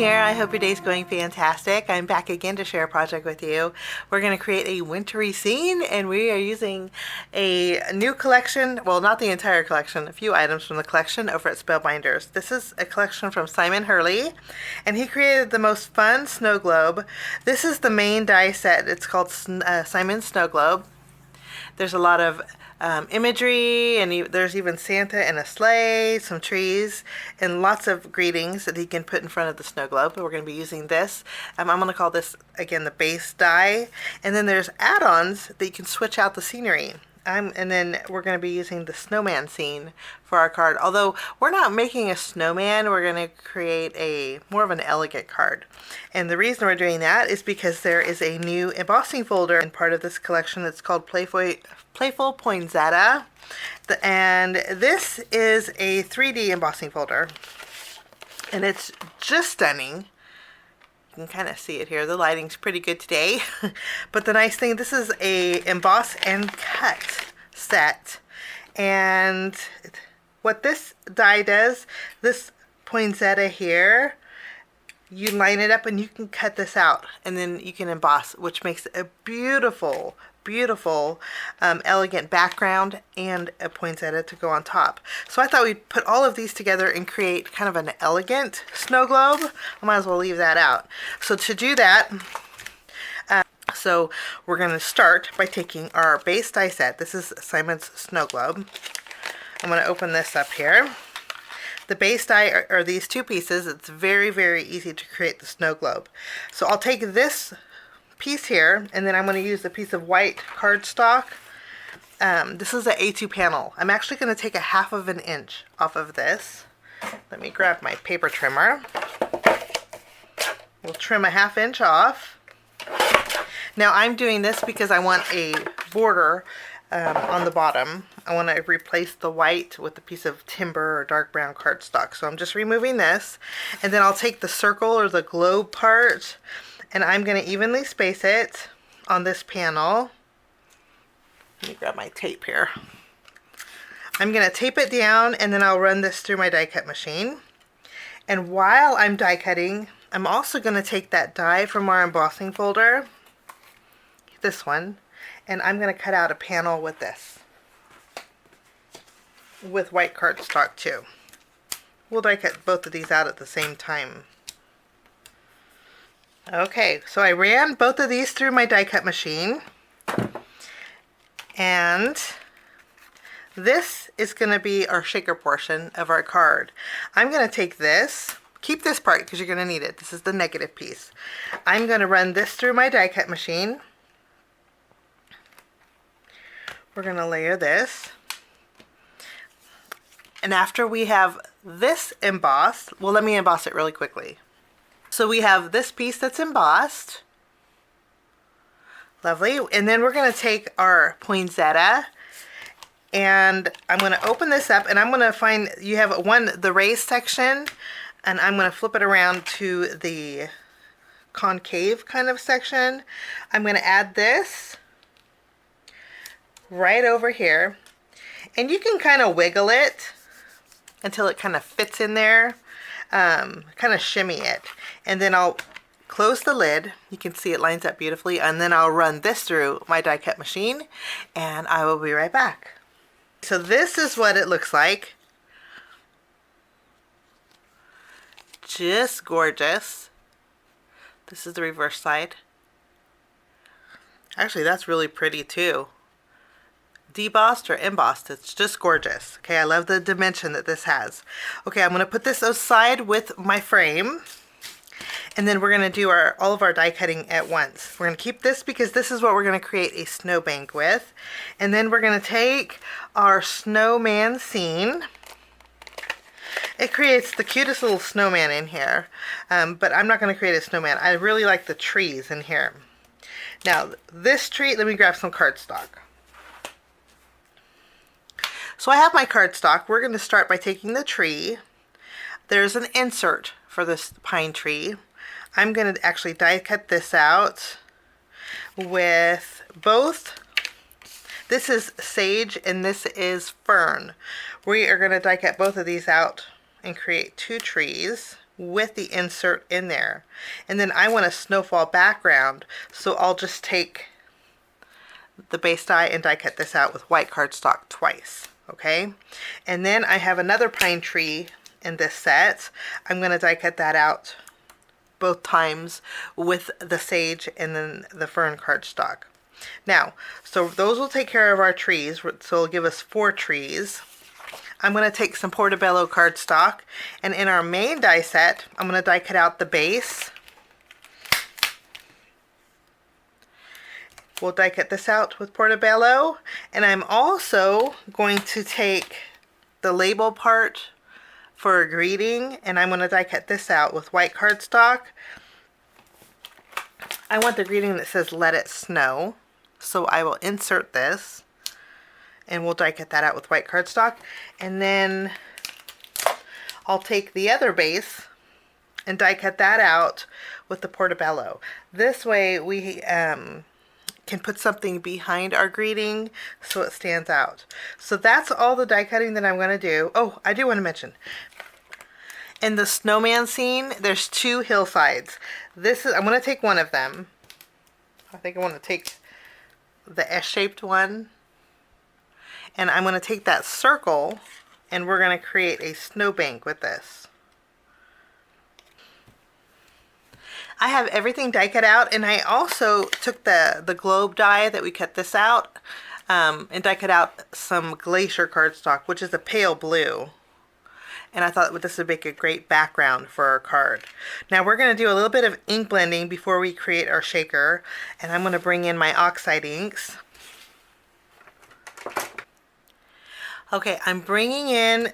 here. I hope your day's going fantastic. I'm back again to share a project with you. We're going to create a wintry scene, and we are using a new collection, well, not the entire collection, a few items from the collection over at Spellbinders. This is a collection from Simon Hurley, and he created the most fun snow globe. This is the main die set. It's called Simon's Snow Globe. There's a lot of imagery, and there's even Santa and a sleigh, some trees, and lots of greetings that he can put in front of the snow globe. We're going to be using this. I'm going to call this, again, the base die. And then there's add-ons that you can switch out the scenery. And then we're going to be using the snowman scene for our card. Although we're not making a snowman, we're going to create a more of an elegant card. And the reason we're doing that is because there is a new embossing folder in part of this collection that's called Playful Poinsettia. And this is a 3D embossing folder. And it's just stunning. You can kind of see it here. The lighting's pretty good today. But the nice thing, this is a emboss and cut set. And what this die does, this poinsettia here, you line it up and you can cut this out and then you can emboss, which makes a beautiful, beautiful, elegant background and a poinsettia to go on top. So I thought we'd put all of these together and create kind of an elegant snow globe. I might as well leave that out. So to do that, so we're going to start by taking our base die set. This is Simon's Snow Globe. I'm going to open this up here. The base die are these two pieces. It's very, very easy to create the snow globe. So I'll take this piece here, and then I'm going to use a piece of white cardstock. This is an A2 panel. I'm actually going to take a 1/2 inch off of this. Let me grab my paper trimmer. We'll trim a 1/2 inch off. Now I'm doing this because I want a border on the bottom. I want to replace the white with a piece of timber or dark brown cardstock. So I'm just removing this, and then I'll take the circle or the globe part, and I'm going to evenly space it on this panel. Let me grab my tape here. I'm going to tape it down, and then I'll run this through my die cut machine. And while I'm die cutting, I'm also going to take that die from our embossing folder, this one, and I'm going to cut out a panel with this, with white cardstock too. We'll die cut both of these out at the same time. Okay, so I ran both of these through my die cut machine, and this is going to be our shaker portion of our card. I'm going to take this, keep this part because you're going to need it. This is the negative piece. I'm going to run this through my die cut machine. We're going to layer this. And after we have this embossed, well, let me emboss it really quickly. So we have this piece that's embossed. Lovely. And then we're going to take our poinsettia, and I'm going to open this up, and I'm going to find, you have the raised section, and I'm going to flip it around to the concave kind of section. I'm going to add this right over here, and you can kind of wiggle it until it kind of fits in there, kind of shimmy it, and then I'll close the lid. You can see it lines up beautifully, and then I'll run this through my die cut machine, and I will be right back. So this is what it looks like. Just gorgeous. This is the reverse side. Actually, that's really pretty too. Debossed or embossed, it's just gorgeous. Okay, I love the dimension that this has. Okay, I'm going to put this aside with my frame, and then we're going to do all of our die cutting at once. We're going to keep this because this is what we're going to create a snowbank with, and then we're going to take our snowman scene. It creates the cutest little snowman in here, but I'm not going to create a snowman. I really like the trees in here. Now this tree, let me grab some cardstock. So I have my cardstock. We're going to start by taking the tree. There's an insert for this pine tree. I'm going to actually die cut this out with both. This is sage and this is fern. We are going to die cut both of these out and create two trees with the insert in there. And then I want a snowfall background, so I'll just take the base die and die cut this out with white cardstock twice. Okay, and then I have another pine tree in this set. I'm going to die cut that out both times with the sage and then the fern cardstock. Now, so those will take care of our trees, so it'll give us 4 trees. I'm going to take some Portobello cardstock, and in our main die set, I'm going to die cut out the base. We'll die cut this out with Portobello, and I'm also going to take the label part for a greeting, and I'm going to die cut this out with white cardstock. I want the greeting that says "Let It Snow," so I will insert this, and we'll die cut that out with white cardstock. And then I'll take the other base and die cut that out with the Portobello. This way we can put something behind our greeting so it stands out. So that's all the die cutting that I'm going to do. Oh, I do want to mention, in the snowman scene, there's 2 hillsides. I'm going to take one of them. I think I want to take the S-shaped one. And I'm going to take that circle, and we're going to create a snowbank with this. I have everything die cut out, and I also took the globe die that we cut this out and die cut out some glacier cardstock, which is a pale blue. And I thought this would make a great background for our card. Now we're going to do a little bit of ink blending before we create our shaker, and I'm going to bring in my OXIDE inks. Okay, I'm bringing in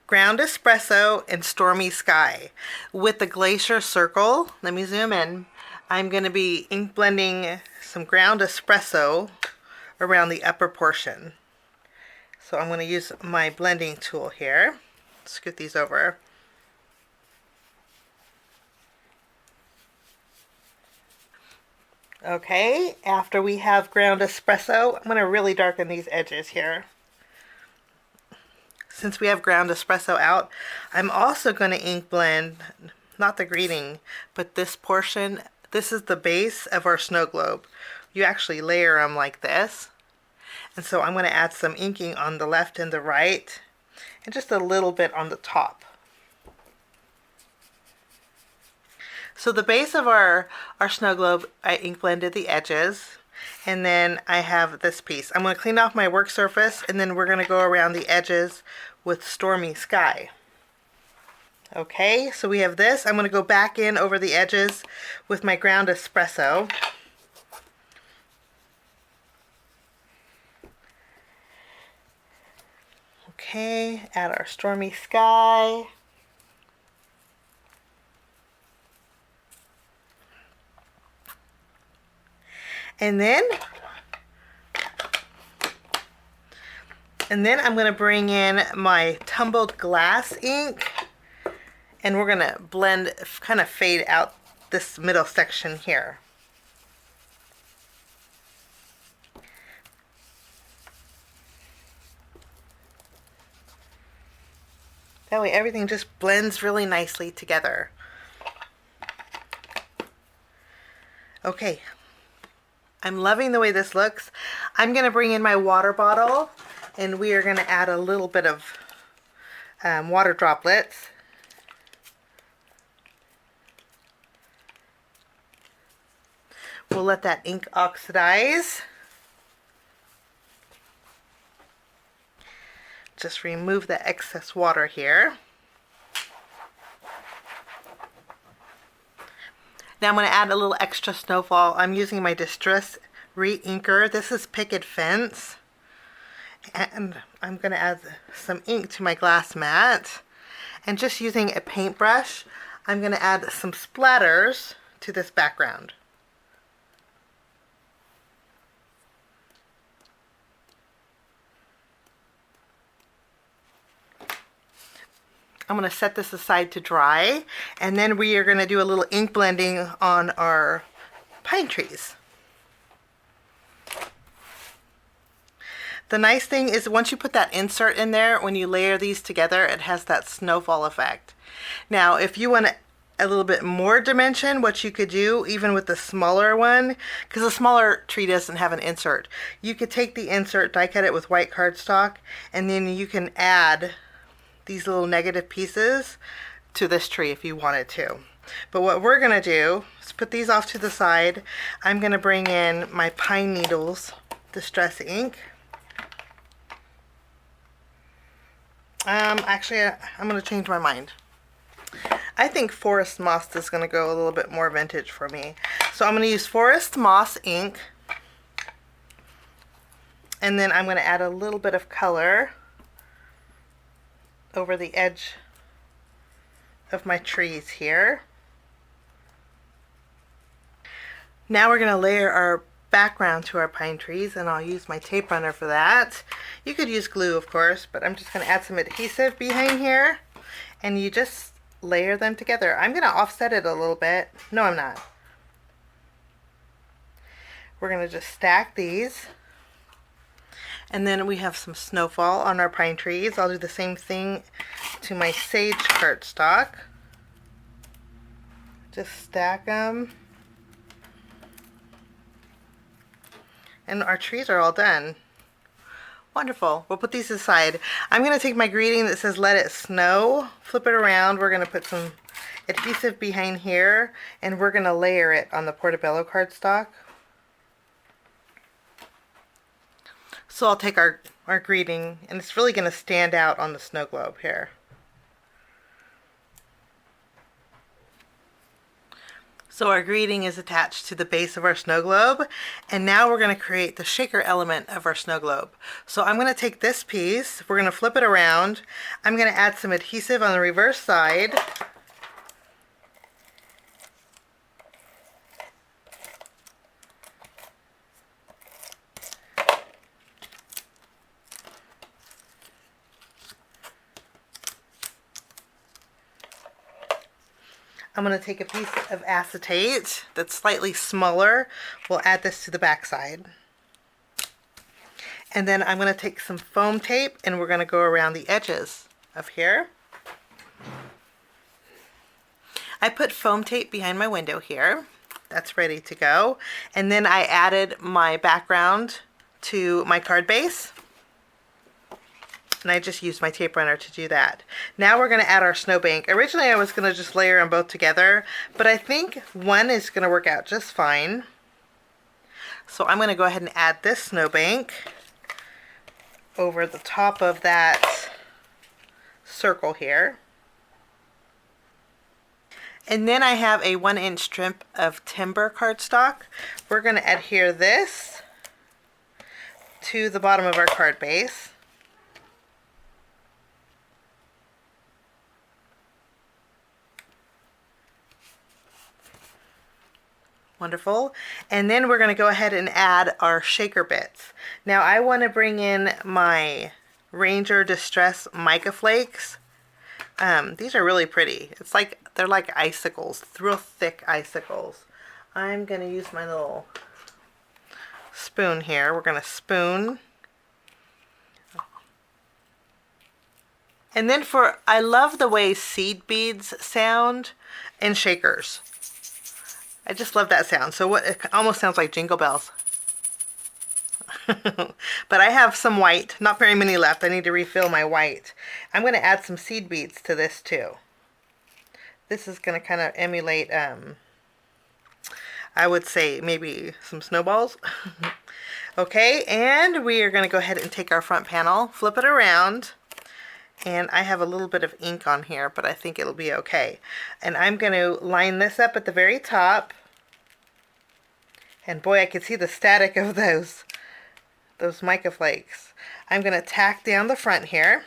Ground Espresso and Stormy Sky. With the Glacier Circle, let me zoom in, I'm going to be ink blending some Ground Espresso around the upper portion. So I'm going to use my blending tool here. Scoot these over. Okay, after we have Ground Espresso, I'm going to really darken these edges here. Since we have Ground Espresso out, I'm also going to ink blend, not the greeting, but this portion. This is the base of our snow globe. You actually layer them like this. And so I'm going to add some inking on the left and the right, and just a little bit on the top. So the base of our snow globe, I ink blended the edges. And then I have this piece. I'm going to clean off my work surface, and then we're going to go around the edges with Stormy Sky. Okay, so we have this. I'm going to go back in over the edges with my Ground Espresso. Okay, add our Stormy Sky. And then I'm going to bring in my tumbled glass ink, and we're going to blend, kind of fade out this middle section here. That way everything just blends really nicely together. Okay. I'm loving the way this looks. I'm going to bring in my water bottle, and we are going to add a little bit of water droplets. We'll let that ink oxidize. Just remove the excess water here. Now I'm going to add a little extra snowfall. I'm using my Distress Re-Inker. This is Picket Fence. And I'm going to add some ink to my glass mat. And just using a paintbrush, I'm going to add some splatters to this background. I'm going to set this aside to dry, and then we are going to do a little ink blending on our pine trees. The nice thing is once you put that insert in there, when you layer these together, it has that snowfall effect. Now, if you want to a little bit more dimension, what you could do even with the smaller one, because the smaller tree doesn't have an insert. You could take the insert, die cut it with white cardstock, and then you can add these little negative pieces to this tree if you wanted to. But what we're going to do is put these off to the side. I'm going to bring in my Pine Needles Distress ink. Actually, I'm going to change my mind. I think Forest Moss is going to go a little bit more vintage for me. So I'm going to use Forest Moss ink. And then I'm going to add a little bit of color over the edge of my trees here. Now we're going to layer our background to our pine trees, and I'll use my tape runner for that. You could use glue, of course, but I'm just going to add some adhesive behind here, and you just layer them together. I'm going to offset it a little bit. No, I'm not. We're going to just stack these, and then we have some snowfall on our pine trees. I'll do the same thing to my sage cardstock. Just stack them. And our trees are all done. Wonderful. We'll put these aside. I'm going to take my greeting that says "Let It Snow," flip it around. We're going to put some adhesive behind here, and we're going to layer it on the Portobello cardstock. So I'll take our greeting, and it's really going to stand out on the snow globe here. So our greeting is attached to the base of our snow globe, and now we're going to create the shaker element of our snow globe. So I'm going to take this piece, we're going to flip it around, I'm going to add some adhesive on the reverse side. I'm going to take a piece of acetate that's slightly smaller. We'll add this to the back side. And then I'm going to take some foam tape, and we're going to go around the edges of here. I put foam tape behind my window here. That's ready to go. And then I added my background to my card base. And I just used my tape runner to do that. Now we're going to add our snowbank. Originally I was going to just layer them both together, but I think one is going to work out just fine. So I'm going to go ahead and add this snowbank over the top of that circle here. And then I have a 1-inch strip of timber cardstock. We're going to adhere this to the bottom of our card base. Wonderful. And then we're going to go ahead and add our shaker bits. Now I want to bring in my Ranger Distress Mica Flakes. These are really pretty. It's like, they're like icicles, real thick icicles. I'm going to use my little spoon here. We're going to spoon. And then I love the way seed beads sound in shakers. I just love that sound. So it almost sounds like jingle bells. But I have some white, not very many left. I need to refill my white. I'm going to add some seed beads to this too. This is going to kind of emulate, I would say maybe some snowballs. Okay, and we are going to go ahead and take our front panel, flip it around. And I have a little bit of ink on here, but I think it'll be okay. And I'm going to line this up at the very top. And boy, I can see the static of those mica flakes. I'm going to tack down the front here.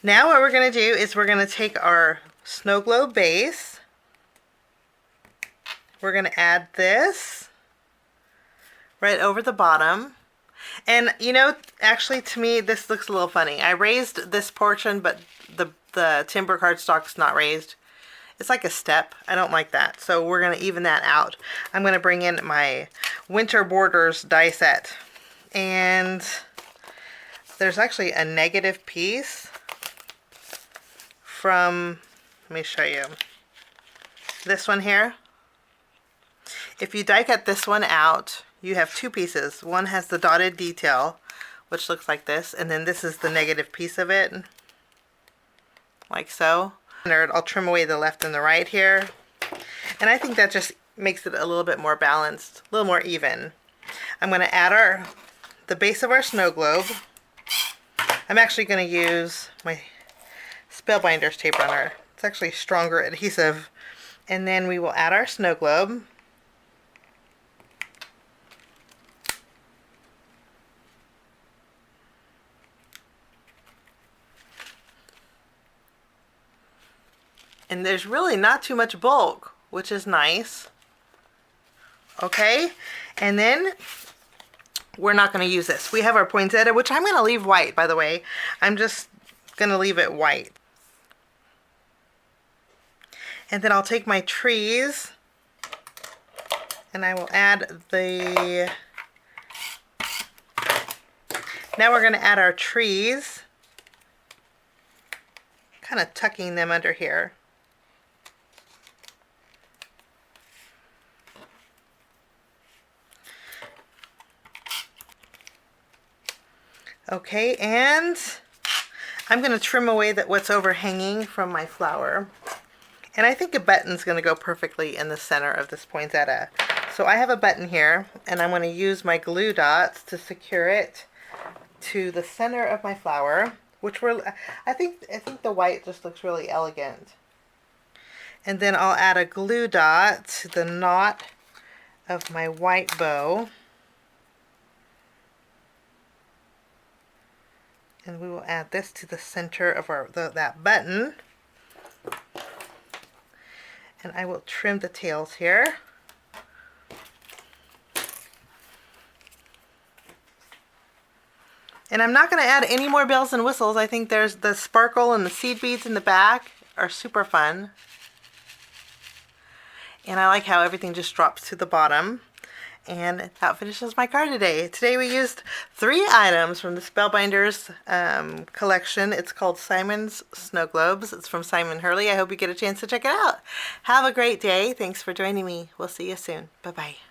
Now what we're going to do is we're going to take our snow globe base. We're going to add this right over the bottom. And you know, actually to me this looks a little funny. I raised this portion, but the timber cardstock's not raised. It's like a step. I don't like that. So we're going to even that out. I'm going to bring in my Winter Borders die set. And there's actually a negative piece from, let me show you, this one here. If you die cut this one out, you have two pieces. One has the dotted detail, which looks like this, and then this is the negative piece of it, like so. And I'll trim away the left and the right here, and I think that just makes it a little bit more balanced, a little more even. I'm going to add the base of our snow globe. I'm actually going to use my Spellbinders tape runner. It's actually stronger adhesive. And then we will add our snow globe. And there's really not too much bulk, which is nice. Okay, and then we're not going to use this. We have our poinsettia, which I'm going to leave white, by the way. I'm just going to leave it white. And then I'll take my trees and I will add the... Now we're going to add our trees, kind of tucking them under here. Okay, and I'm going to trim away what's overhanging from my flower. And I think a button's going to go perfectly in the center of this poinsettia. So I have a button here, and I'm going to use my glue dots to secure it to the center of my flower, which I think the white just looks really elegant. And then I'll add a glue dot to the knot of my white bow. And we will add this to the center of that button. And I will trim the tails here. And I'm not going to add any more bells and whistles. I think there's the sparkle and the seed beads in the back are super fun. And I like how everything just drops to the bottom. And that finishes my card today. Today we used 3 items from the Spellbinders collection. It's called Simon's Snow Globes. It's from Simon Hurley. I hope you get a chance to check it out. Have a great day. Thanks for joining me. We'll see you soon. Bye-bye.